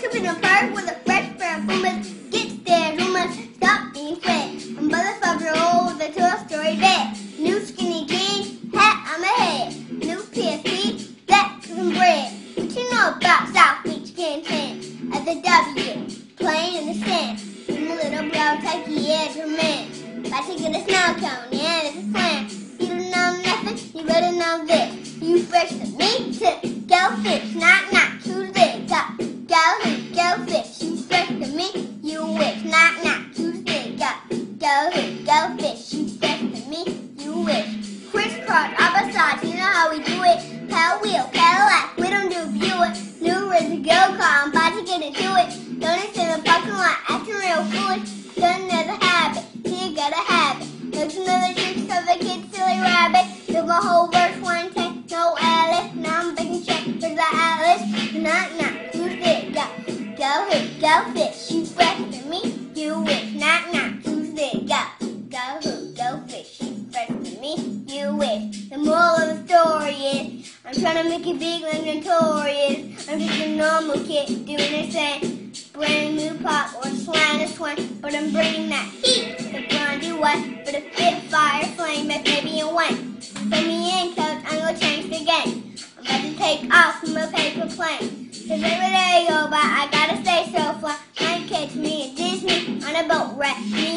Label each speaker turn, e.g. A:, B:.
A: up in a park with a fresh pair of boomers. Get there, boomers, stop being fat. I'm about 5-year-old with a Toy Story bed. New skinny jeans, hat on my head. New PSP, that's some bread. What you know about South Beach Canteen? At the W, playing in the sand. With my little brown tacky edge of man. About to get a snow cone, yeah, it's a slam. You don't know nothing, you better know this. You fresh to me to go fish. Knock, knock, who's there? Go fish. You fresh to me, you wish. Knock, knock, who's there? Go fish. You fresh to me, you wish. Crisscross, opposite, you know how we do it. Power wheel, Cadillac, we don't do Buick. New red to go car, I'm about to get into it. Don't in the parking lot, acting real foolish. Done another habit, so you gotta have it. There's another trick for the kids, silly rabbit. There's a whole verse, one take, no Alice. Now I'm baking check for the Alice. Knock, knock, who's there? Go fish. You fresh to me, you wish. Knock, knock, who's there? Go fish. You fresh to me, you wish. The moral of the story is, I'm trying to make it big like notorious. I'm just a normal kid doing the same. Brand new pop or slang a twin, but I'm bringing that heat. The blondie white, but a fit fire flame that baby and wine. Put me in, cause I'm gonna change the game. I'm about to take off from a paper plane. Cause every day go by, I gotta stay so fly. Might catch me at Disney on a boat ride. Me